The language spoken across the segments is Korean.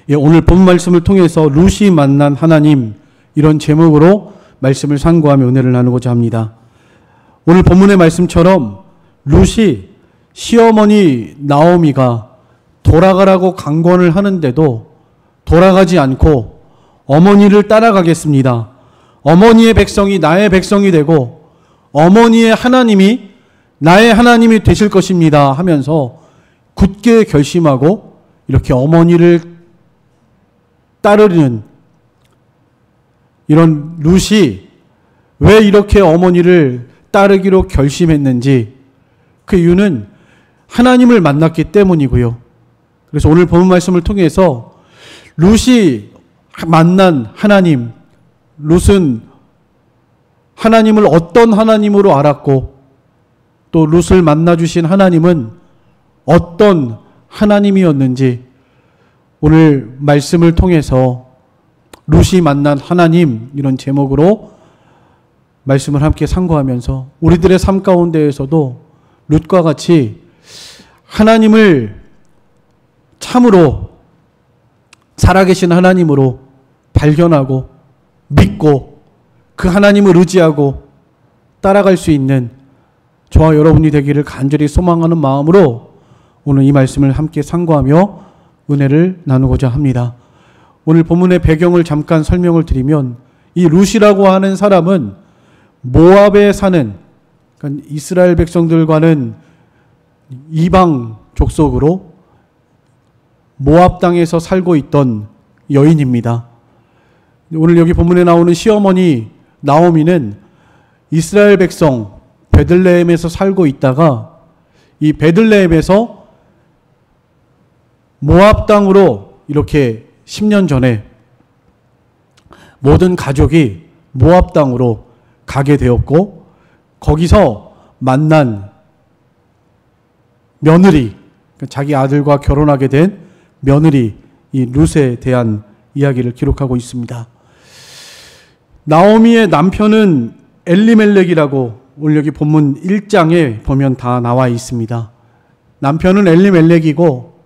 예, 오늘 본 말씀을 통해서 룻이 만난 하나님, 이런 제목으로 말씀을 상고하며 은혜를 나누고자 합니다. 오늘 본문의 말씀처럼 룻이 시어머니 나오미가 돌아가라고 강권을 하는데도 돌아가지 않고 어머니를 따라가겠습니다. 어머니의 백성이 나의 백성이 되고 어머니의 하나님이 나의 하나님이 되실 것입니다 하면서 굳게 결심하고 이렇게 어머니를 따르는 이런 룻이 왜 이렇게 어머니를 따르기로 결심했는지, 그 이유는 하나님을 만났기 때문이고요. 그래서 오늘 본 말씀을 통해서 룻이 만난 하나님, 룻은 하나님을 어떤 하나님으로 알았고 또 룻을 만나주신 하나님은 어떤 하나님이었는지 오늘 말씀을 통해서 룻이 만난 하나님, 이런 제목으로 말씀을 함께 상고하면서 우리들의 삶 가운데에서도 룻과 같이 하나님을 참으로 살아계신 하나님으로 발견하고 믿고 그 하나님을 의지하고 따라갈 수 있는 저와 여러분이 되기를 간절히 소망하는 마음으로 오늘 이 말씀을 함께 상고하며 은혜를 나누고자 합니다. 오늘 본문의 배경을 잠깐 설명을 드리면, 이 룻이라고 하는 사람은 모압에 사는, 그러니까 이스라엘 백성들과는 이방 족속으로 모압 땅에서 살고 있던 여인입니다. 오늘 여기 본문에 나오는 시어머니 나오미는 이스라엘 백성 베들레헴에서 살고 있다가 이 베들레헴에서 모압 땅으로 이렇게 10년 전에 모든 가족이 모압 땅으로 가게 되었고, 거기서 만난 며느리, 자기 아들과 결혼하게 된 며느리, 이 룻에 대한 이야기를 기록하고 있습니다. 나오미의 남편은 엘리멜렉이라고 오늘 여기 본문 1장에 보면 다 나와 있습니다. 남편은 엘리멜렉이고,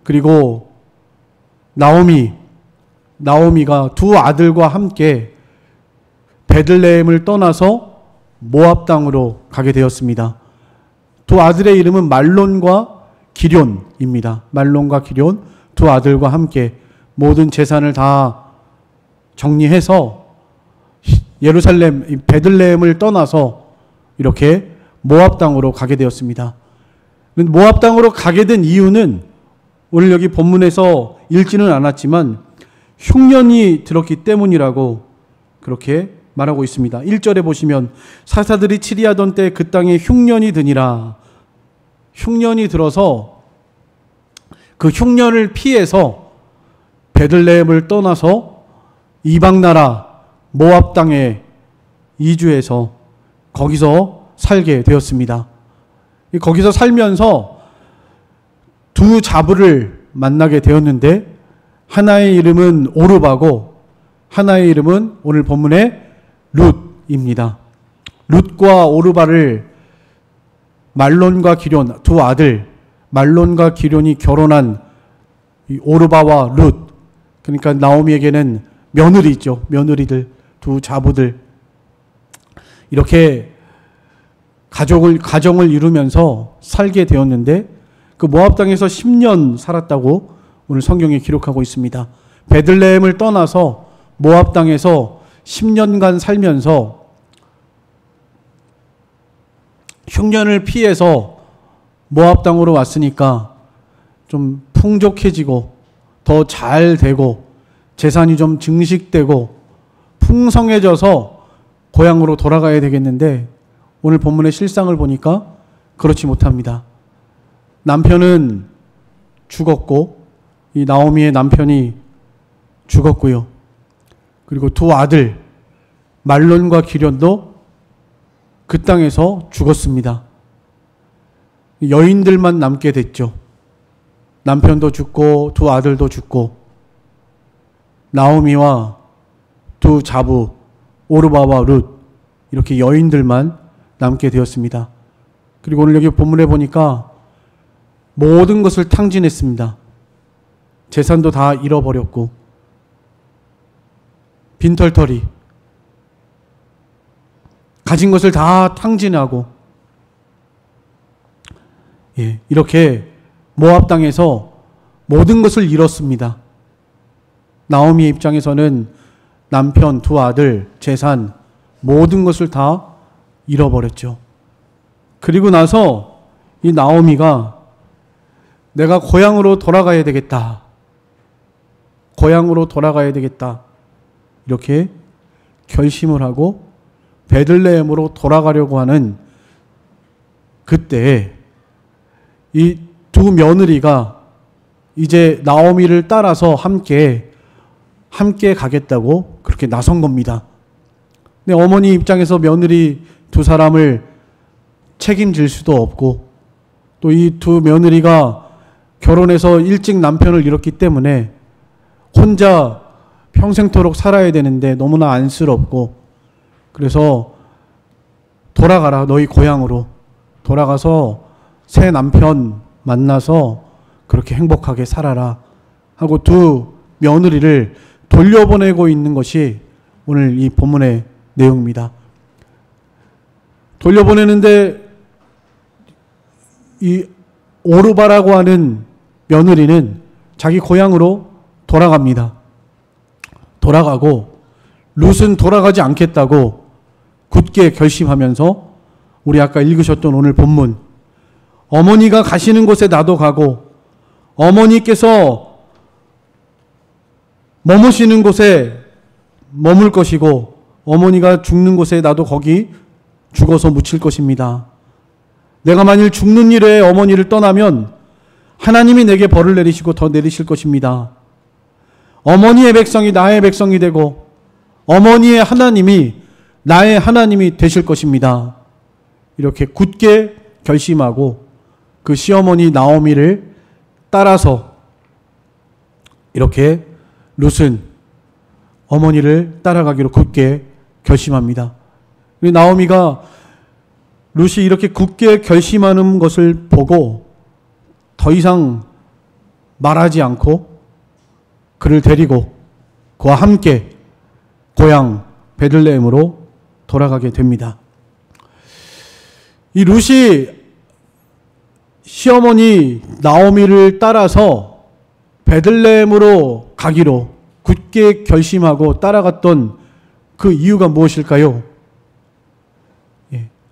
그리고 나오미가 두 아들과 함께 베들레헴을 떠나서 모압 땅으로 가게 되었습니다. 두 아들의 이름은 말론과 기럨입니다. 말론과 기럨, 두 아들과 함께 모든 재산을 다 정리해서 예루살렘, 베들레헴을 떠나서 이렇게 모압 땅으로 가게 되었습니다. 모압 땅으로 가게 된 이유는 오늘 여기 본문에서 읽지는 않았지만 흉년이 들었기 때문이라고 그렇게 말하고 있습니다. 1절에 보시면 사사들이 치리하던 때 그 땅에 흉년이 드니라. 흉년이 들어서 그 흉년을 피해서 베들레헴을 떠나서 이방 나라 모압 땅에 이주해서 거기서 살게 되었습니다. 거기서 살면서 두 자부를 만나게 되었는데, 하나의 이름은 오르바고 하나의 이름은 오늘 본문의 룻입니다. 룻과 오르바를 말론과 기럨, 두 아들 말론과 기럨이 결혼한 이 오르바와 룻, 그러니까 나오미에게는 며느리죠. 며느리들, 두 자부들, 이렇게 가정을 이루면서 살게 되었는데, 그 모압 땅에서 10년 살았다고 오늘 성경에 기록하고 있습니다. 베들레헴을 떠나서 모압 땅에서 10년간 살면서 흉년을 피해서 모압 땅으로 왔으니까 좀 풍족해지고 더 잘 되고 재산이 좀 증식되고 풍성해져서 고향으로 돌아가야 되겠는데, 오늘 본문의 실상을 보니까 그렇지 못합니다. 남편은 죽었고, 이 나오미의 남편이 죽었고요. 그리고 두 아들 말론과 기럨도 그 땅에서 죽었습니다. 여인들만 남게 됐죠. 남편도 죽고 두 아들도 죽고 나오미와 두 자부 오르바와 룻, 이렇게 여인들만 남게 되었습니다. 그리고 오늘 여기 본문에 보니까 모든 것을 탕진했습니다. 재산도 다 잃어버렸고 빈털터리 가진 것을 다 탕진하고 이렇게 모압 땅에서 모든 것을 잃었습니다. 나오미의 입장에서는 남편, 두 아들, 재산 모든 것을 다 잃어버렸죠. 그리고 나서 이 나오미가 내가 고향으로 돌아가야 되겠다. 고향으로 돌아가야 되겠다. 이렇게 결심을 하고 베들레헴으로 돌아가려고 하는 그때 이 두 며느리가 이제 나오미를 따라서 함께 가겠다고 그렇게 나선 겁니다. 근데 어머니 입장에서 며느리 두 사람을 책임질 수도 없고 또 이 두 며느리가 결혼해서 일찍 남편을 잃었기 때문에 혼자 평생토록 살아야 되는데 너무나 안쓰럽고 그래서 돌아가라 너희 고향으로 돌아가서 새 남편 만나서 그렇게 행복하게 살아라 하고 두 며느리를 돌려보내고 있는 것이 오늘 이 본문의 내용입니다. 돌려보내는데 이 오르바라고 하는 며느리는 자기 고향으로 돌아갑니다. 돌아가고 룻은 돌아가지 않겠다고 굳게 결심하면서 우리 아까 읽으셨던 오늘 본문 어머니가 가시는 곳에 나도 가고 어머니께서 머무시는 곳에 머물 것이고 어머니가 죽는 곳에 나도 거기 죽어서 묻힐 것입니다. 내가 만일 죽는 일에 어머니를 떠나면 하나님이 내게 벌을 내리시고 더 내리실 것입니다. 어머니의 백성이 나의 백성이 되고 어머니의 하나님이 나의 하나님이 되실 것입니다. 이렇게 굳게 결심하고 그 시어머니 나오미를 따라서 이렇게 룻은 어머니를 따라가기로 굳게 결심합니다. 나오미가 룻이 이렇게 굳게 결심하는 것을 보고 더 이상 말하지 않고 그를 데리고 그와 함께 고향 베들레헴으로 돌아가게 됩니다. 이 룻이 시어머니 나오미를 따라서 베들레헴으로 가기로 굳게 결심하고 따라갔던 그 이유가 무엇일까요?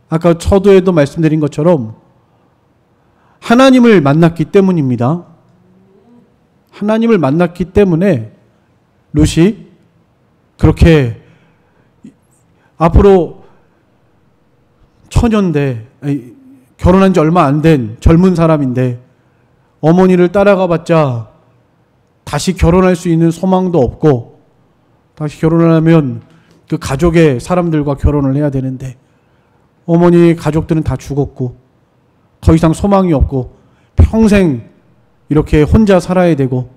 아까 서두에도 말씀드린 것처럼 하나님을 만났기 때문입니다. 하나님을 만났기 때문에 룻이 그렇게 앞으로 처녀인데 결혼한 지 얼마 안 된 젊은 사람인데 어머니를 따라가 봤자 다시 결혼할 수 있는 소망도 없고 다시 결혼을 하면 그 가족의 사람들과 결혼을 해야 되는데 어머니 가족들은 다 죽었고 더 이상 소망이 없고 평생 이렇게 혼자 살아야 되고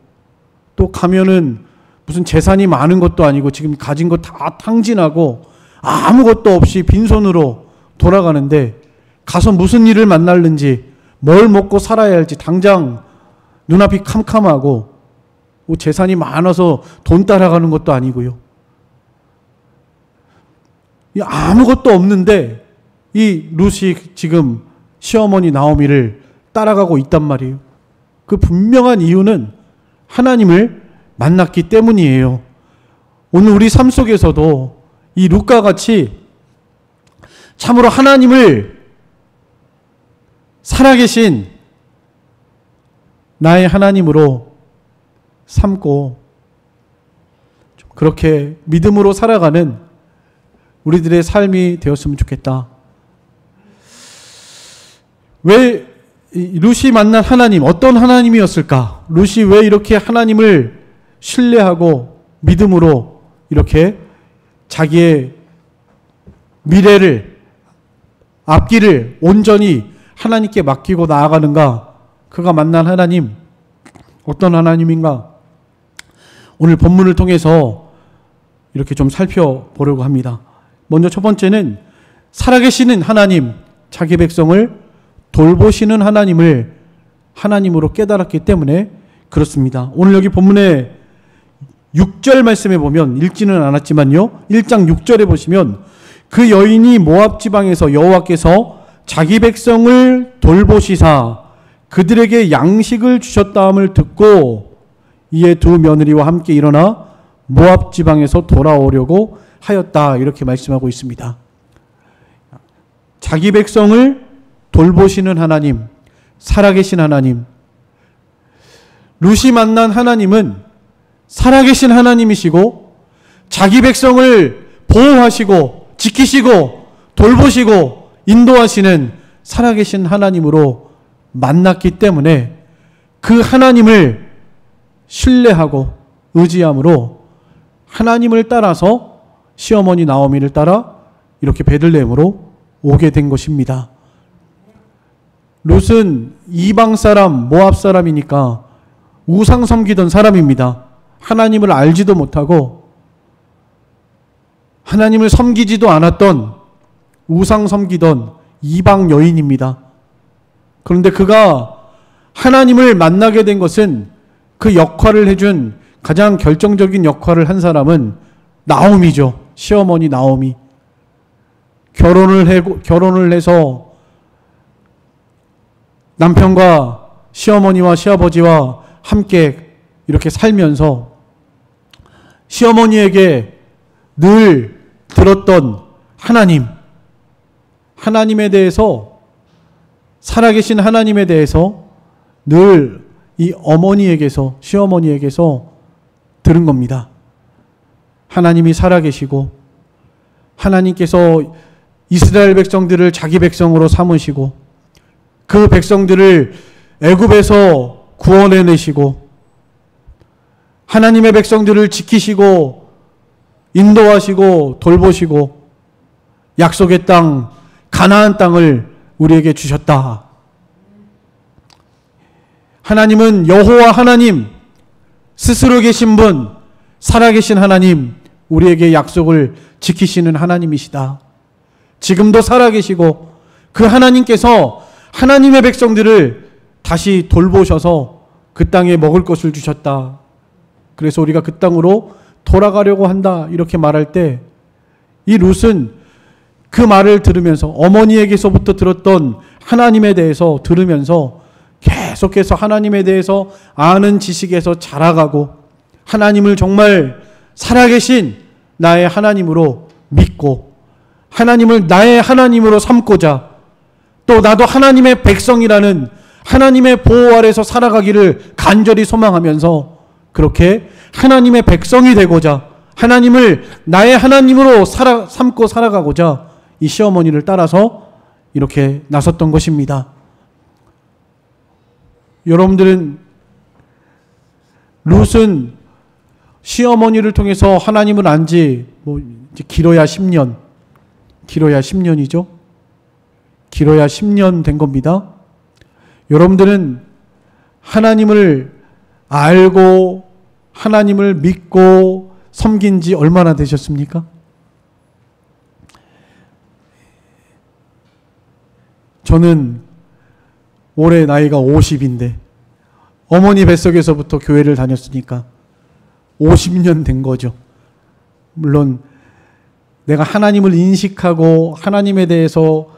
또 가면은 무슨 재산이 많은 것도 아니고 지금 가진 거 다 탕진하고 아무것도 없이 빈손으로 돌아가는데 가서 무슨 일을 만날는지 뭘 먹고 살아야 할지 당장 눈앞이 캄캄하고 재산이 많아서 돈 따라가는 것도 아니고요. 아무것도 없는데 이 룻이 지금 시어머니 나오미를 따라가고 있단 말이에요. 그 분명한 이유는 하나님을 만났기 때문이에요. 오늘 우리 삶 속에서도 이 룻과 같이 참으로 하나님을 살아계신 나의 하나님으로 삼고 그렇게 믿음으로 살아가는 우리들의 삶이 되었으면 좋겠다. 왜 룻이 만난 하나님, 어떤 하나님이었을까? 룻이 왜 이렇게 하나님을 신뢰하고 믿음으로 이렇게 자기의 미래를, 앞길을 온전히 하나님께 맡기고 나아가는가? 그가 만난 하나님, 어떤 하나님인가? 오늘 본문을 통해서 이렇게 좀 살펴보려고 합니다. 먼저 첫 번째는 살아계시는 하나님, 자기 백성을 돌보시는 하나님을 하나님으로 깨달았기 때문에 그렇습니다. 오늘 여기 본문에 6절 말씀에 보면, 읽지는 않았지만요, 1장 6절에 보시면 그 여인이 모압 지방에서 여호와께서 자기 백성을 돌보시사 그들에게 양식을 주셨다함을 듣고 이에 두 며느리와 함께 일어나 모압 지방에서 돌아오려고 하였다. 이렇게 말씀하고 있습니다. 자기 백성을 돌보시는 하나님, 살아계신 하나님, 룻이 만난 하나님은 살아계신 하나님이시고 자기 백성을 보호하시고 지키시고 돌보시고 인도하시는 살아계신 하나님으로 만났기 때문에 그 하나님을 신뢰하고 의지함으로 하나님을 따라서 시어머니 나오미를 따라 이렇게 베들레헴으로 오게 된 것입니다. 룻은 이방 사람, 모압 사람이니까 우상 섬기던 사람입니다. 하나님을 알지도 못하고 하나님을 섬기지도 않았던 우상 섬기던 이방 여인입니다. 그런데 그가 하나님을 만나게 된 것은 그 역할을 해준 가장 결정적인 역할을 한 사람은 나오미죠. 시어머니 나오미. 결혼을 해서 남편과 시어머니와 시아버지와 함께 이렇게 살면서 시어머니에게 늘 들었던 하나님에 대해서, 살아계신 하나님에 대해서 늘 이 어머니에게서, 시어머니에게서 들은 겁니다. 하나님이 살아계시고 하나님께서 이스라엘 백성들을 자기 백성으로 삼으시고 그 백성들을 애굽에서 구원해내시고 하나님의 백성들을 지키시고 인도하시고 돌보시고 약속의 땅 가나안 땅을 우리에게 주셨다. 하나님은 여호와 하나님, 스스로 계신 분, 살아계신 하나님, 우리에게 약속을 지키시는 하나님이시다. 지금도 살아계시고 그 하나님께서 하나님의 백성들을 다시 돌보셔서 그 땅에 먹을 것을 주셨다. 그래서 우리가 그 땅으로 돌아가려고 한다. 이렇게 말할 때 이 룻은 그 말을 들으면서 어머니에게서부터 들었던 하나님에 대해서 들으면서 계속해서 하나님에 대해서 아는 지식에서 자라가고 하나님을 정말 살아계신 나의 하나님으로 믿고 하나님을 나의 하나님으로 삼고자 또 나도 하나님의 백성이라는 하나님의 보호 아래서 살아가기를 간절히 소망하면서 그렇게 하나님의 백성이 되고자 하나님을 나의 하나님으로 삼고 살아가고자 이 시어머니를 따라서 이렇게 나섰던 것입니다. 여러분들은 룻은 시어머니를 통해서 하나님을 안지 이제 길어야 10년이죠. 길어야 10년 된 겁니다. 여러분들은 하나님을 알고 하나님을 믿고 섬긴 지 얼마나 되셨습니까? 저는 올해 나이가 50인데 어머니 뱃속에서부터 교회를 다녔으니까 50년 된 거죠. 물론 내가 하나님을 인식하고 하나님에 대해서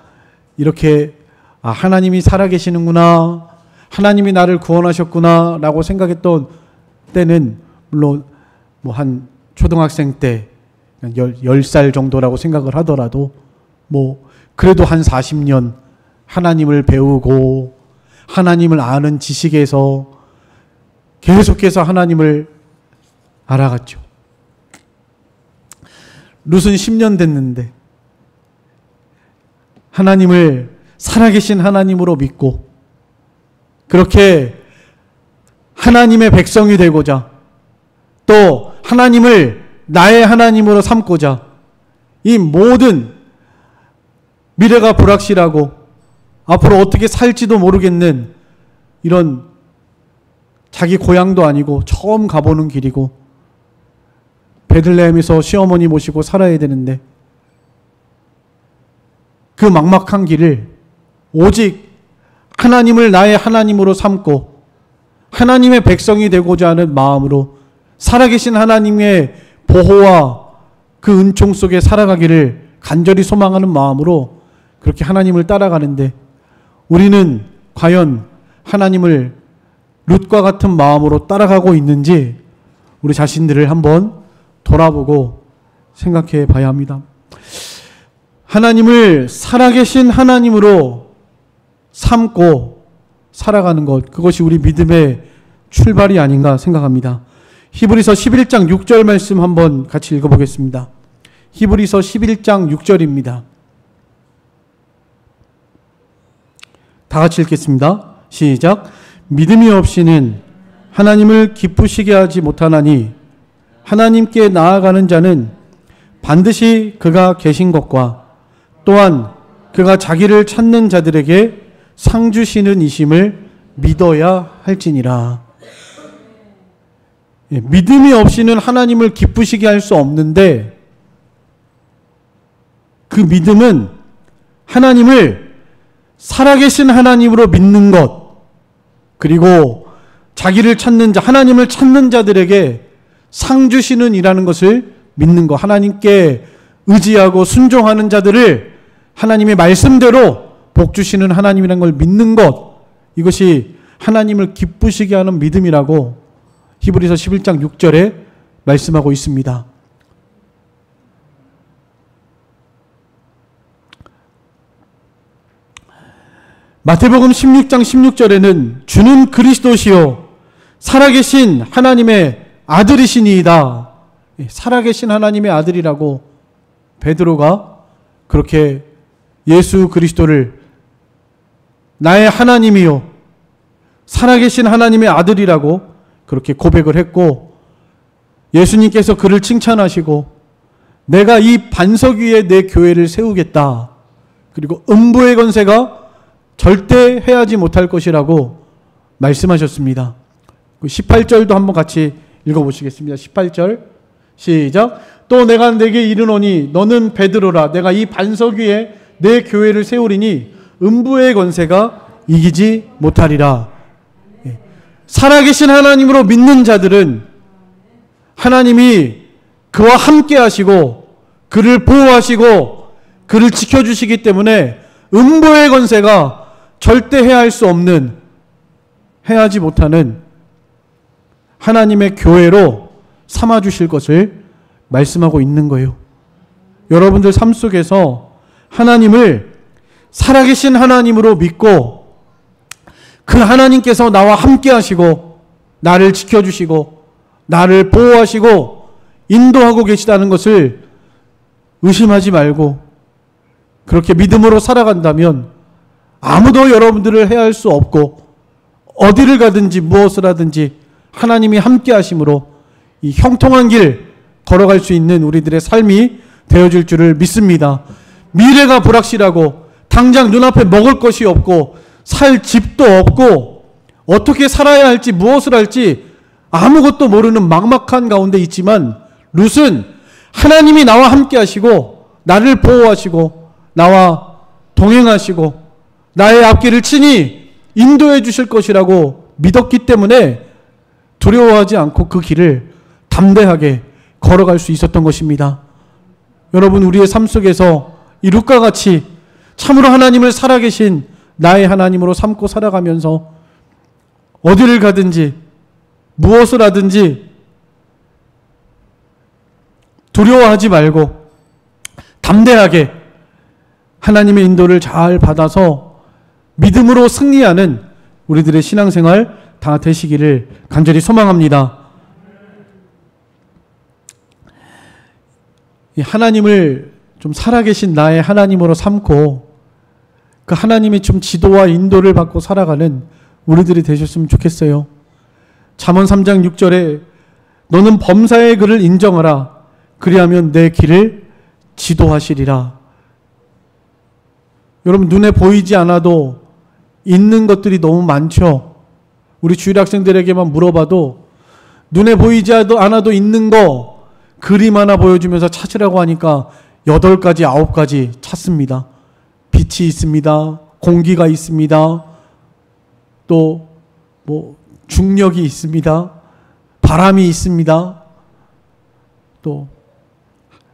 이렇게 하나님이 살아계시는구나, 하나님이 나를 구원하셨구나 라고 생각했던 때는 물론 한 초등학생 때 10살 정도라고 생각을 하더라도 그래도 한 40년 하나님을 배우고 하나님을 아는 지식에서 계속해서 하나님을 알아갔죠. 룻은 10년 됐는데 하나님을 살아계신 하나님으로 믿고 그렇게 하나님의 백성이 되고자 또 하나님을 나의 하나님으로 삼고자 이 모든 미래가 불확실하고 앞으로 어떻게 살지도 모르겠는 이런 자기 고향도 아니고 처음 가보는 길이고 베들레헴에서 시어머니 모시고 살아야 되는데 그 막막한 길을 오직 하나님을 나의 하나님으로 삼고 하나님의 백성이 되고자 하는 마음으로 살아계신 하나님의 보호와 그 은총 속에 살아가기를 간절히 소망하는 마음으로 그렇게 하나님을 따라가는데, 우리는 과연 하나님을 룻과 같은 마음으로 따라가고 있는지 우리 자신들을 한번 돌아보고 생각해 봐야 합니다. 하나님을 살아계신 하나님으로 삼고 살아가는 것, 그것이 우리 믿음의 출발이 아닌가 생각합니다. 히브리서 11장 6절 말씀 한번 같이 읽어보겠습니다. 히브리서 11장 6절입니다. 다 같이 읽겠습니다. 시작. 믿음이 없이는 하나님을 기쁘시게 하지 못하나니 하나님께 나아가는 자는 반드시 그가 계신 것과 또한 그가 자기를 찾는 자들에게 상 주시는 이심을 믿어야 할지니라. 믿음이 없이는 하나님을 기쁘시게 할 수 없는데, 그 믿음은 하나님을 살아계신 하나님으로 믿는 것, 그리고 자기를 찾는 자, 하나님을 찾는 자들에게 상 주시는 이라는 것을 믿는 것, 하나님께 의지하고 순종하는 자들을 하나님의 말씀대로 복 주시는 하나님이라는 걸 믿는 것, 이것이 하나님을 기쁘시게 하는 믿음이라고 히브리서 11장 6절에 말씀하고 있습니다. 마태복음 16장 16절에는 주는 그리스도시요 살아계신 하나님의 아들이시니이다. 살아계신 하나님의 아들이라고 베드로가 그렇게 예수 그리스도를 나의 하나님이요 살아계신 하나님의 아들이라고 그렇게 고백을 했고, 예수님께서 그를 칭찬하시고 내가 이 반석 위에 내 교회를 세우겠다, 그리고 음부의 권세가 절대 해하지 못할 것이라고 말씀하셨습니다. 18절도 한번 같이 읽어보시겠습니다. 18절 시작. 또 내가 내게 이르노니 너는 베드로라. 내가 이 반석 위에 내 교회를 세우리니 음부의 권세가 이기지 못하리라. 살아계신 하나님으로 믿는 자들은 하나님이 그와 함께 하시고 그를 보호하시고 그를 지켜주시기 때문에 음부의 권세가 절대 해할 수 없는, 해하지 못하는 하나님의 교회로 삼아주실 것을 말씀하고 있는 거예요. 여러분들 삶 속에서 하나님을 살아계신 하나님으로 믿고 그 하나님께서 나와 함께 하시고 나를 지켜주시고 나를 보호하시고 인도하고 계시다는 것을 의심하지 말고 그렇게 믿음으로 살아간다면 아무도 여러분들을 해할 수 없고 어디를 가든지 무엇을 하든지 하나님이 함께 하심으로 이 형통한 길 걸어갈 수 있는 우리들의 삶이 되어질 줄을 믿습니다. 미래가 불확실하고 당장 눈앞에 먹을 것이 없고 살 집도 없고 어떻게 살아야 할지 무엇을 할지 아무것도 모르는 막막한 가운데 있지만 룻은 하나님이 나와 함께 하시고 나를 보호하시고 나와 동행하시고 나의 앞길을 친히 인도해 주실 것이라고 믿었기 때문에 두려워하지 않고 그 길을 담대하게 걸어갈 수 있었던 것입니다. 여러분, 우리의 삶 속에서 이 룻과 같이 참으로 하나님을 살아계신 나의 하나님으로 삼고 살아가면서 어디를 가든지 무엇을 하든지 두려워하지 말고 담대하게 하나님의 인도를 잘 받아서 믿음으로 승리하는 우리들의 신앙생활 다 되시기를 간절히 소망합니다. 이 하나님을 좀 살아계신 나의 하나님으로 삼고 그 하나님의 좀 지도와 인도를 받고 살아가는 우리들이 되셨으면 좋겠어요. 잠언 3장 6절에 너는 범사의 글을 인정하라. 그리하면 내 길을 지도하시리라. 여러분, 눈에 보이지 않아도 있는 것들이 너무 많죠. 우리 주일 학생들에게만 물어봐도 눈에 보이지 않아도 있는 거 그림 하나 보여주면서 찾으라고 하니까 8가지, 9가지 찾습니다. 빛이 있습니다. 공기가 있습니다. 또 중력이 있습니다. 바람이 있습니다. 또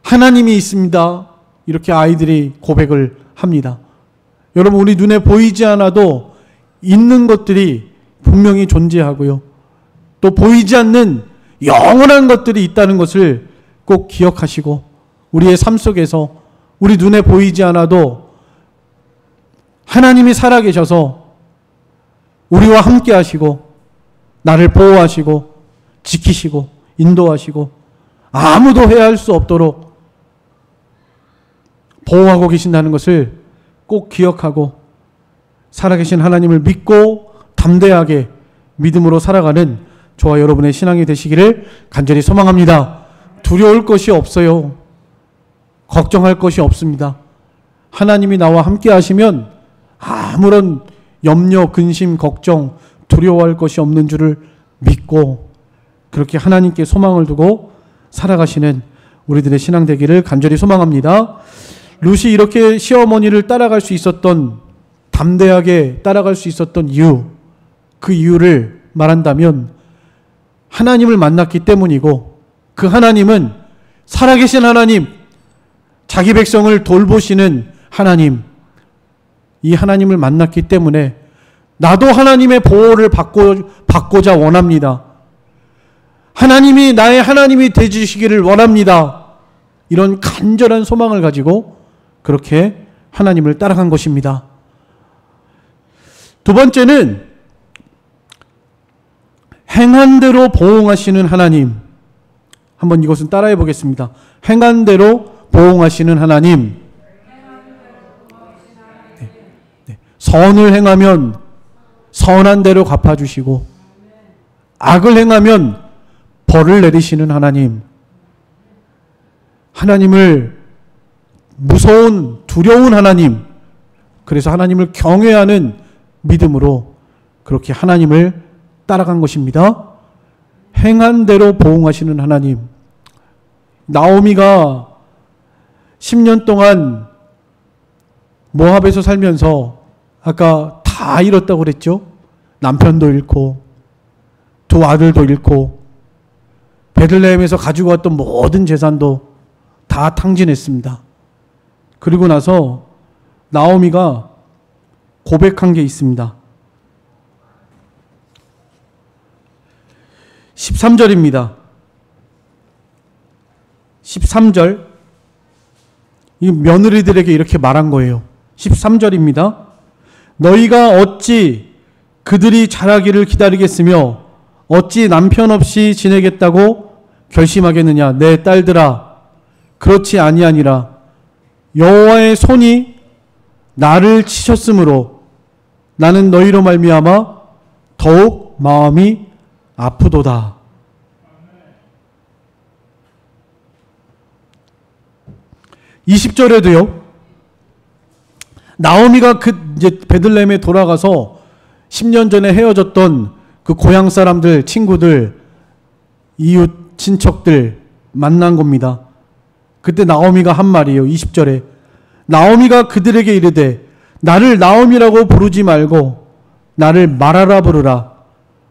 하나님이 있습니다. 이렇게 아이들이 고백을 합니다. 여러분, 우리 눈에 보이지 않아도 있는 것들이 분명히 존재하고요. 또 보이지 않는 영원한 것들이 있다는 것을 꼭 기억하시고, 우리의 삶 속에서 우리 눈에 보이지 않아도 하나님이 살아계셔서 우리와 함께 하시고 나를 보호하시고 지키시고 인도하시고 아무도 해할 수 없도록 보호하고 계신다는 것을 꼭 기억하고 살아계신 하나님을 믿고 담대하게 믿음으로 살아가는 저와 여러분의 신앙이 되시기를 간절히 소망합니다. 두려울 것이 없어요. 걱정할 것이 없습니다. 하나님이 나와 함께 하시면 아무런 염려, 근심, 걱정, 두려워할 것이 없는 줄을 믿고 그렇게 하나님께 소망을 두고 살아가시는 우리들의 신앙 되기를 간절히 소망합니다. 룻이 이렇게 시어머니를 따라갈 수 있었던, 담대하게 따라갈 수 있었던 이유, 그 이유를 말한다면 하나님을 만났기 때문이고, 그 하나님은 살아계신 하나님, 자기 백성을 돌보시는 하나님, 이 하나님을 만났기 때문에 나도 하나님의 보호를 받고자 원합니다. 하나님이 나의 하나님이 되주시기를 원합니다. 이런 간절한 소망을 가지고 그렇게 하나님을 따라간 것입니다. 두 번째는 행한 대로 보응하시는 하나님. 한번 이것은 따라해 보겠습니다. 행한 대로 보응하시는 하나님. 네. 선을 행하면 선한 대로 갚아주시고 악을 행하면 벌을 내리시는 하나님. 하나님을 무서운 두려운 하나님, 그래서 하나님을 경외하는 믿음으로 그렇게 하나님을 따라간 것입니다. 행한 대로 보응하시는 하나님. 나오미가 10년 동안 모압에서 살면서 아까 다 잃었다고 그랬죠. 남편도 잃고 두 아들도 잃고 베들레헴에서 가지고 왔던 모든 재산도 다 탕진했습니다. 그리고 나서 나오미가 고백한 게 있습니다. 13절입니다. 13절. 이 며느리들에게 이렇게 말한 거예요. 13절입니다. 너희가 어찌 그들이 자라기를 기다리겠으며 어찌 남편 없이 지내겠다고 결심하겠느냐. 내 딸들아, 그렇지 아니하니라. 여호와의 손이 나를 치셨으므로 나는 너희로 말미암아 더욱 마음이 아프도다. (20절에도요) 나오미가 이제 베들레헴에 돌아가서 10년 전에 헤어졌던 그 고향 사람들, 친구들, 이웃, 친척들 만난 겁니다. 그때 나오미가 한 말이에요. 20절에 나오미가 그들에게 이르되 나를 나오미라고 부르지 말고 나를 마라라 부르라.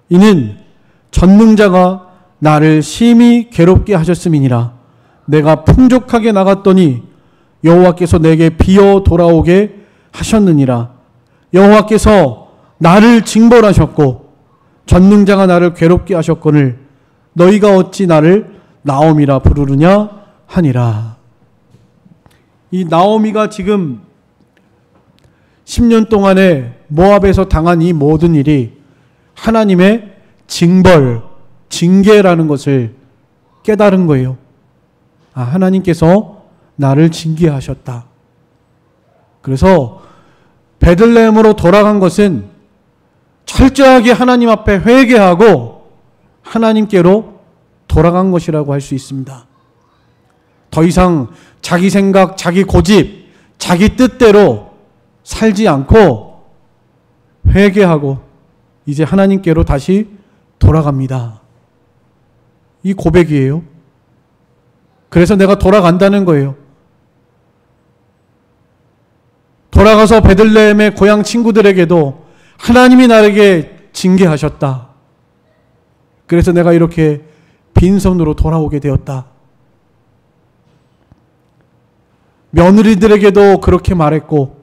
이는 전능자가 나를 심히 괴롭게 하셨음이니라. 내가 풍족하게 나갔더니 여호와께서 내게 비어 돌아오게 하셨느니라. 여호와께서 나를 징벌하셨고 전능자가 나를 괴롭게 하셨거늘 너희가 어찌 나를 나오미라 부르느냐 하니라. 이 나오미가 지금 10년 동안에 모압에서 당한 이 모든 일이 하나님의 징벌, 징계라는 것을 깨달은 거예요. 아, 하나님께서 나를 징계하셨다. 그래서 베들레헴으로 돌아간 것은 철저하게 하나님 앞에 회개하고 하나님께로 돌아간 것이라고 할 수 있습니다. 더 이상 자기 생각, 자기 고집, 자기 뜻대로 살지 않고 회개하고 이제 하나님께로 다시 돌아갑니다. 이 고백이에요. 그래서 내가 돌아간다는 거예요. 돌아가서 베들레헴의 고향 친구들에게도 하나님이 나에게 징계하셨다. 그래서 내가 이렇게 빈손으로 돌아오게 되었다. 며느리들에게도 그렇게 말했고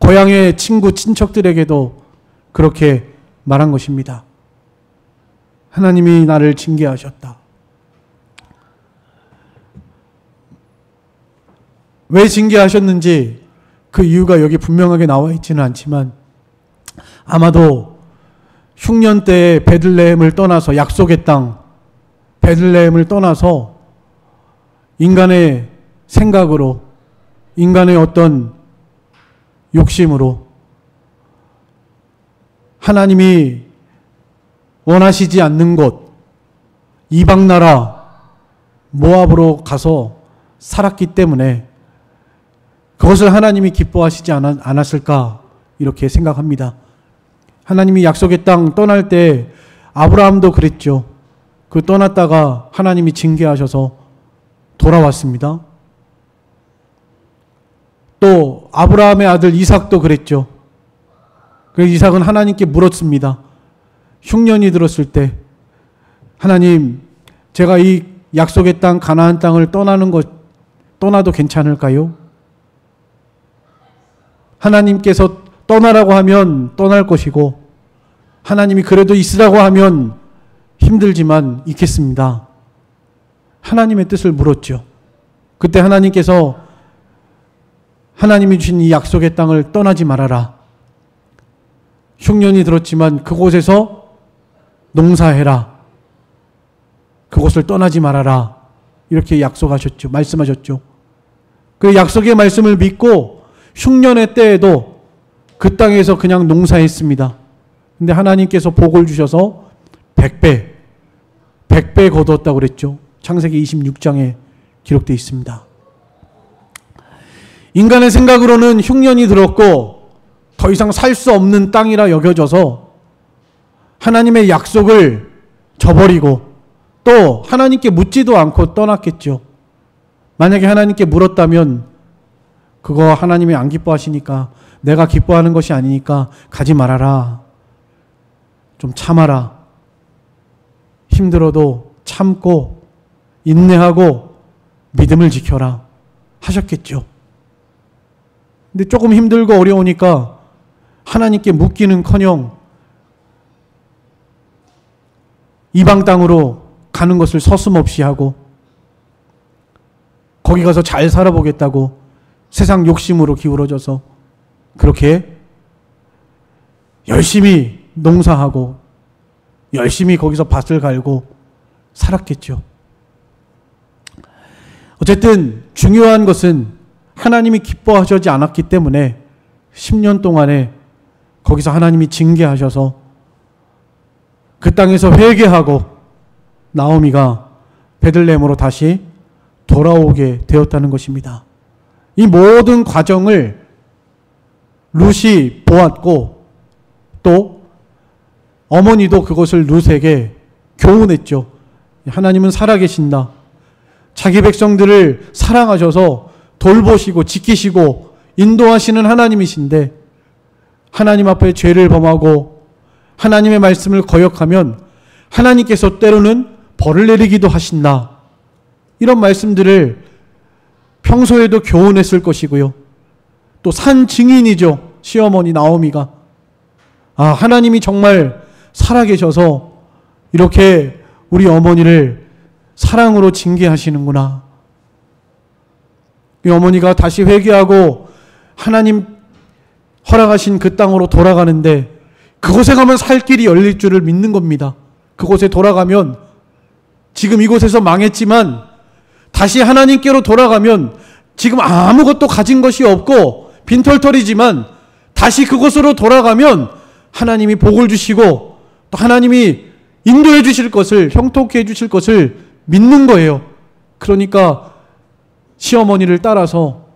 고향의 친구, 친척들에게도 그렇게 말한 것입니다. 하나님이 나를 징계하셨다. 왜 징계하셨는지 그 이유가 여기 분명하게 나와 있지는 않지만 아마도 흉년 때에 베들레헴을 떠나서 약속의 땅 베들레헴을 떠나서 인간의 생각으로 인간의 어떤 욕심으로 하나님이 원하시지 않는 곳 이방 나라 모압으로 가서 살았기 때문에 그것을 하나님이 기뻐하시지 않았을까 이렇게 생각합니다. 하나님이 약속의 땅 떠날 때 아브라함도 그랬죠. 그 떠났다가 하나님이 징계하셔서 돌아왔습니다. 또 아브라함의 아들 이삭도 그랬죠. 그래서 이삭은 하나님께 물었습니다. 흉년이 들었을 때 하나님 제가 이 약속의 땅 가나안 땅을 떠나도 괜찮을까요? 하나님께서 떠나라고 하면 떠날 것이고 하나님이 그래도 있으라고 하면 힘들지만 있겠습니다. 하나님의 뜻을 물었죠. 그때 하나님께서 하나님이 주신 이 약속의 땅을 떠나지 말아라. 흉년이 들었지만 그곳에서 농사해라. 그곳을 떠나지 말아라. 이렇게 약속하셨죠. 말씀하셨죠. 그 약속의 말씀을 믿고 흉년의 때에도 그 땅에서 그냥 농사했습니다. 근데 하나님께서 복을 주셔서 100배 거두었다고 그랬죠. 창세기 26장에 기록되어 있습니다. 인간의 생각으로는 흉년이 들었고 더 이상 살 수 없는 땅이라 여겨져서 하나님의 약속을 저버리고 또 하나님께 묻지도 않고 떠났겠죠. 만약에 하나님께 물었다면 그거 하나님이 안 기뻐하시니까 내가 기뻐하는 것이 아니니까 가지 말아라. 좀 참아라. 힘들어도 참고 인내하고 믿음을 지켜라 하셨겠죠. 근데 조금 힘들고 어려우니까 하나님께 묻기는커녕 이방 땅으로 가는 것을 서슴없이 하고 거기 가서 잘 살아보겠다고 세상 욕심으로 기울어져서 그렇게 열심히 농사하고 열심히 거기서 밭을 갈고 살았겠죠. 어쨌든 중요한 것은 하나님이 기뻐하시지 않았기 때문에 10년 동안에 거기서 하나님이 징계하셔서 그 땅에서 회개하고 나오미가 베들레헴으로 다시 돌아오게 되었다는 것입니다. 이 모든 과정을 룻이 보았고 또 어머니도 그것을 룻에게 교훈했죠. 하나님은 살아계신다. 자기 백성들을 사랑하셔서 돌보시고 지키시고 인도하시는 하나님이신데 하나님 앞에 죄를 범하고 하나님의 말씀을 거역하면 하나님께서 때로는 벌을 내리기도 하신다. 이런 말씀들을 평소에도 교훈했을 것이고요. 또 산 증인이죠. 시어머니 나오미가. 아, 하나님이 정말 살아계셔서 이렇게 우리 어머니를 사랑으로 징계하시는구나. 이 어머니가 다시 회개하고 하나님 허락하신 그 땅으로 돌아가는데 그곳에 가면 살 길이 열릴 줄을 믿는 겁니다. 그곳에 돌아가면 지금 이곳에서 망했지만 다시 하나님께로 돌아가면 지금 아무것도 가진 것이 없고 빈털터리지만 다시 그곳으로 돌아가면 하나님이 복을 주시고 또 하나님이 인도해 주실 것을, 형통케 해 주실 것을 믿는 거예요. 그러니까 시어머니를 따라서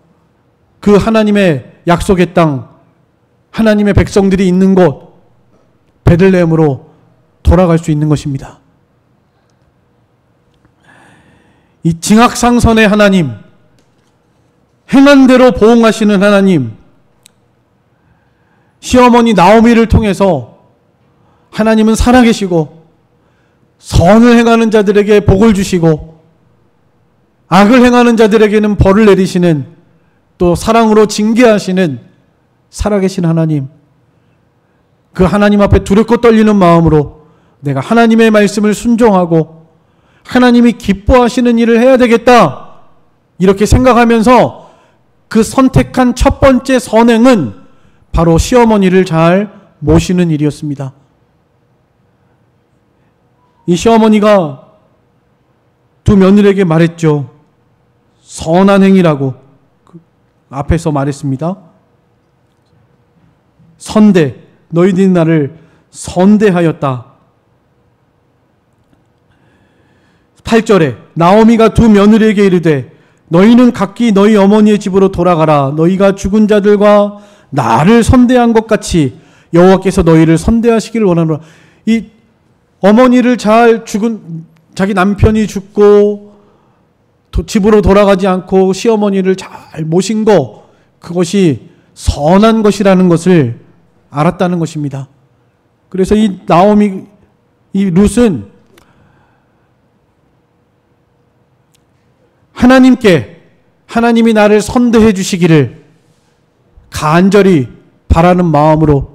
그 하나님의 약속의 땅, 하나님의 백성들이 있는 곳 베들레헴으로 돌아갈 수 있는 것입니다. 이 징악상선의 하나님, 행한 대로 보응하시는 하나님, 시어머니 나오미를 통해서 하나님은 살아계시고 선을 행하는 자들에게 복을 주시고 악을 행하는 자들에게는 벌을 내리시는, 또 사랑으로 징계하시는 살아계신 하나님, 그 하나님 앞에 두렵고 떨리는 마음으로 내가 하나님의 말씀을 순종하고 하나님이 기뻐하시는 일을 해야 되겠다, 이렇게 생각하면서 그 선택한 첫 번째 선행은 바로 시어머니를 잘 모시는 일이었습니다. 이 시어머니가 두 며느리에게 말했죠. 선한 행위라고 앞에서 말했습니다. 선대, 너희들이 나를 선대하였다. 8절에 나오미가 두 며느리에게 이르되 너희는 각기 너희 어머니의 집으로 돌아가라. 너희가 죽은 자들과 나를 선대한 것 같이 여호와께서 너희를 선대하시기를 원하노라. 이 어머니를 잘 죽은 자기 남편이 죽고 집으로 돌아가지 않고 시어머니를 잘 모신 거, 그것이 선한 것이라는 것을 알았다는 것입니다. 그래서 이 나오미, 이 룻은 하나님이 나를 선대해 주시기를 간절히 바라는 마음으로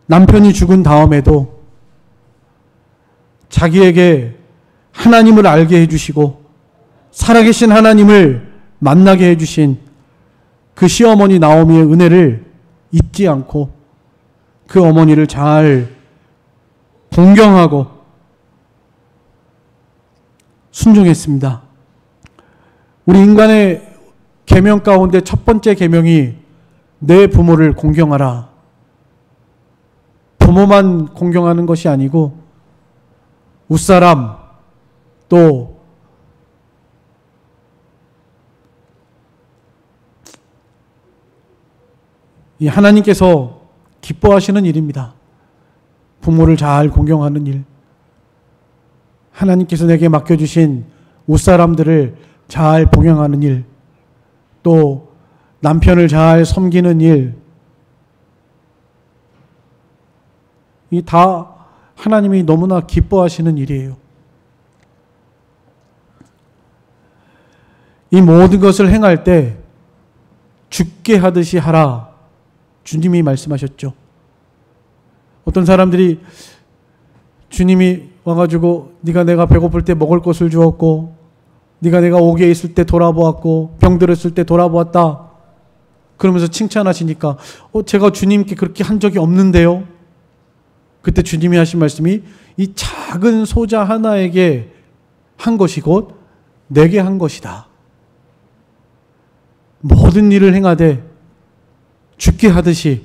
남편이 죽은 다음에도 자기에게 하나님을 알게 해주시고 살아계신 하나님을 만나게 해주신 그 시어머니 나오미의 은혜를 잊지 않고 그 어머니를 잘 존경하고 순종했습니다. 우리 인간의 계명 가운데 첫 번째 계명이 내 부모를 공경하라. 부모만 공경하는 것이 아니고 웃사람, 또 이 하나님께서 기뻐하시는 일입니다. 부모를 잘 공경하는 일. 하나님께서 내게 맡겨주신 웃사람들을 잘 봉양하는 일, 또 남편을 잘 섬기는 일, 이 다 하나님이 너무나 기뻐하시는 일이에요. 이 모든 것을 행할 때 죽게 하듯이 하라, 주님이 말씀하셨죠. 어떤 사람들이 주님이 와가지고 네가 내가 배고플 때 먹을 것을 주었고 네가 내가 옥에 있을 때 돌아보았고 병들었을 때 돌아보았다, 그러면서 칭찬하시니까 제가 주님께 그렇게 한 적이 없는데요. 그때 주님이 하신 말씀이 이 작은 소자 하나에게 한 것이 곧 내게 한 것이다. 모든 일을 행하되 죽게 하듯이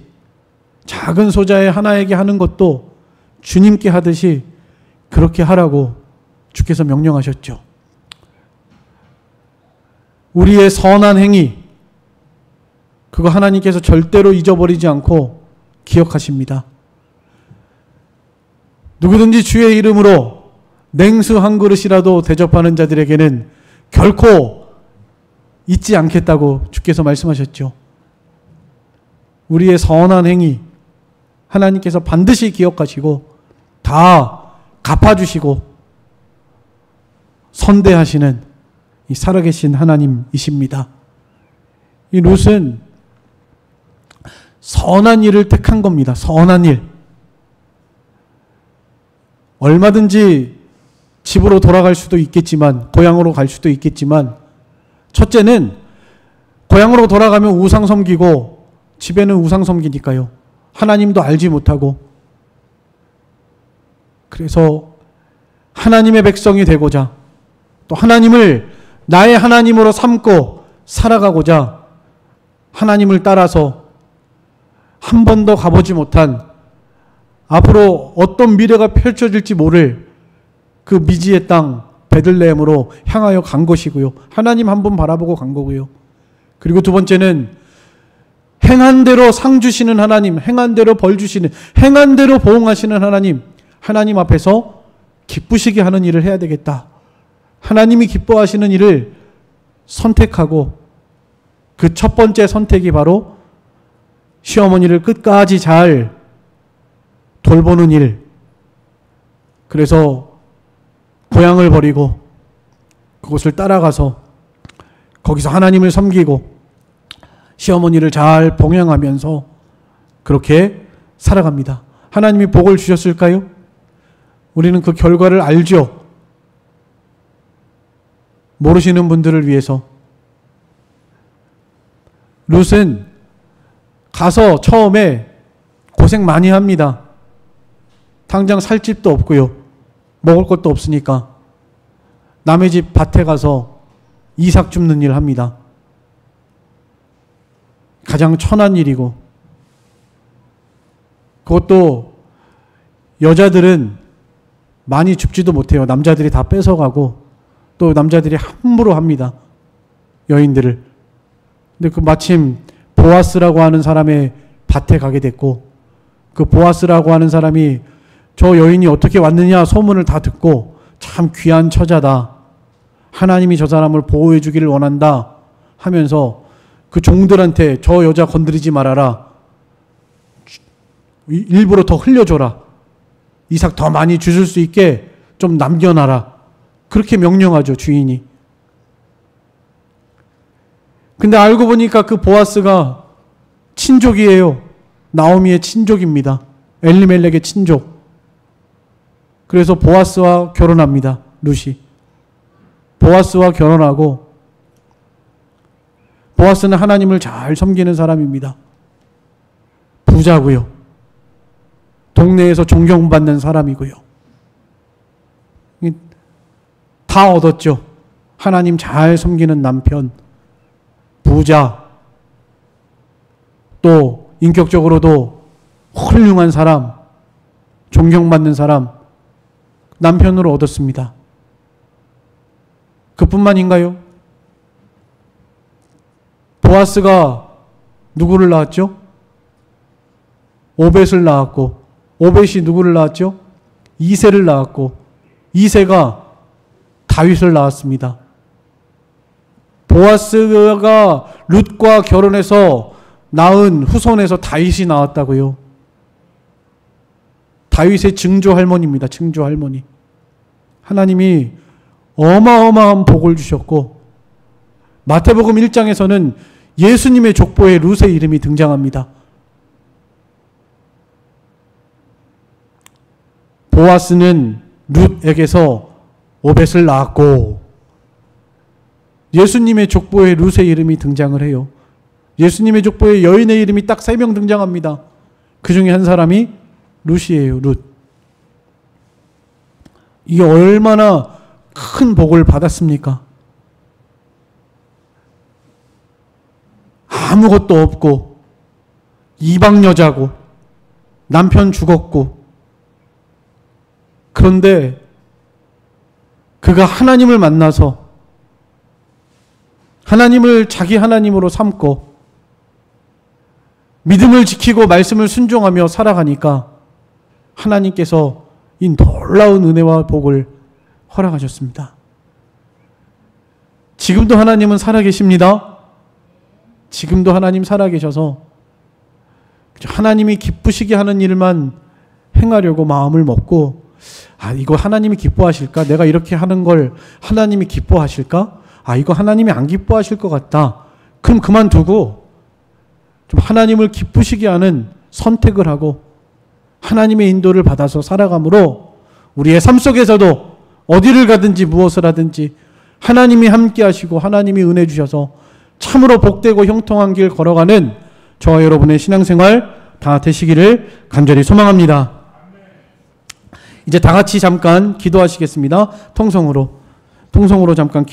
작은 소자의 하나에게 하는 것도 주님께 하듯이 그렇게 하라고 주께서 명령하셨죠. 우리의 선한 행위, 그거 하나님께서 절대로 잊어버리지 않고 기억하십니다. 누구든지 주의 이름으로 냉수 한 그릇이라도 대접하는 자들에게는 결코 잊지 않겠다고 주께서 말씀하셨죠. 우리의 선한 행위 하나님께서 반드시 기억하시고 다 갚아주시고 선대하시는 이 살아계신 하나님이십니다. 이 룻은 선한 일을 택한 겁니다. 선한 일. 얼마든지 집으로 돌아갈 수도 있겠지만, 고향으로 갈 수도 있겠지만, 첫째는 고향으로 돌아가면 우상 섬기고 집에는 우상 섬기니까요. 하나님도 알지 못하고. 그래서 하나님의 백성이 되고자, 또 하나님을 나의 하나님으로 삼고 살아가고자 하나님을 따라서 한 번도 가보지 못한, 앞으로 어떤 미래가 펼쳐질지 모를 그 미지의 땅 베들레헴으로 향하여 간 것이고요. 하나님 한 번 바라보고 간 거고요. 그리고 두 번째는 행한 대로 상 주시는 하나님, 행한 대로 벌 주시는, 행한 대로 보응하시는 하나님, 하나님 앞에서 기쁘시게 하는 일을 해야 되겠다. 하나님이 기뻐하시는 일을 선택하고, 그 첫 번째 선택이 바로 시어머니를 끝까지 잘 돌보는 일, 그래서 고향을 버리고 그곳을 따라가서 거기서 하나님을 섬기고 시어머니를 잘 봉양하면서 그렇게 살아갑니다. 하나님이 복을 주셨을까요? 우리는 그 결과를 알죠. 모르시는 분들을 위해서 룻은 가서 처음에 고생 많이 합니다. 당장 살 집도 없고요. 먹을 것도 없으니까 남의 집 밭에 가서 이삭 줍는 일 합니다. 가장 천한 일이고, 그것도 여자들은 많이 줍지도 못해요. 남자들이 다 뺏어가고 또 남자들이 함부로 합니다. 여인들을. 근데 그 마침 보아스라고 하는 사람의 밭에 가게 됐고, 그 보아스라고 하는 사람이 저 여인이 어떻게 왔느냐 소문을 다 듣고 참 귀한 처자다, 하나님이 저 사람을 보호해 주기를 원한다 하면서 그 종들한테 저 여자 건드리지 말아라, 일부러 더 흘려줘라, 이삭 더 많이 주실 수 있게 좀 남겨놔라, 그렇게 명령하죠, 주인이. 근데 알고 보니까 그 보아스가 친족이에요. 나오미의 친족입니다. 엘리멜렉의 친족. 그래서 보아스와 결혼합니다, 룻이. 보아스와 결혼하고, 보아스는 하나님을 잘 섬기는 사람입니다. 부자고요. 동네에서 존경받는 사람이고요. 다 얻었죠. 하나님 잘 섬기는 남편, 부자, 또 인격적으로도 훌륭한 사람, 존경받는 사람, 남편으로 얻었습니다. 그뿐만인가요? 보아스가 누구를 낳았죠? 오벳을 낳았고, 오벳이 누구를 낳았죠? 이새를 낳았고, 이새가 다윗을 낳았습니다. 보아스가 룻과 결혼해서 낳은 후손에서 다윗이 나왔다고요. 다윗의 증조 할머니입니다. 증조 할머니. 하나님이 어마어마한 복을 주셨고, 마태복음 1장에서는 예수님의 족보에 룻의 이름이 등장합니다. 보아스는 룻에게서 오벳을 낳았고, 예수님의 족보에 룻의 이름이 등장을 해요. 예수님의 족보에 여인의 이름이 딱 3명 등장합니다. 그 중에 한 사람이 룻이에요, 룻. 이게 얼마나 큰 복을 받았습니까? 아무것도 없고, 이방 여자고, 남편 죽었고, 그런데 그가 하나님을 만나서 하나님을 자기 하나님으로 삼고 믿음을 지키고 말씀을 순종하며 살아가니까 하나님께서 이 놀라운 은혜와 복을 허락하셨습니다. 지금도 하나님은 살아계십니다. 지금도 하나님 살아계셔서 하나님이 기쁘시게 하는 일만 행하려고 마음을 먹고, 이거 하나님이 기뻐하실까? 내가 이렇게 하는 걸 하나님이 기뻐하실까? 이거 하나님이 안 기뻐하실 것 같다. 그럼 그만두고 좀 하나님을 기쁘시게 하는 선택을 하고 하나님의 인도를 받아서 살아감으로 우리의 삶 속에서도 어디를 가든지 무엇을 하든지 하나님이 함께 하시고 하나님이 은혜 주셔서 참으로 복되고 형통한 길 걸어가는 저와 여러분의 신앙생활 다 되시기를 간절히 소망합니다. 이제 다 같이 잠깐 기도하시겠습니다. 통성으로 잠깐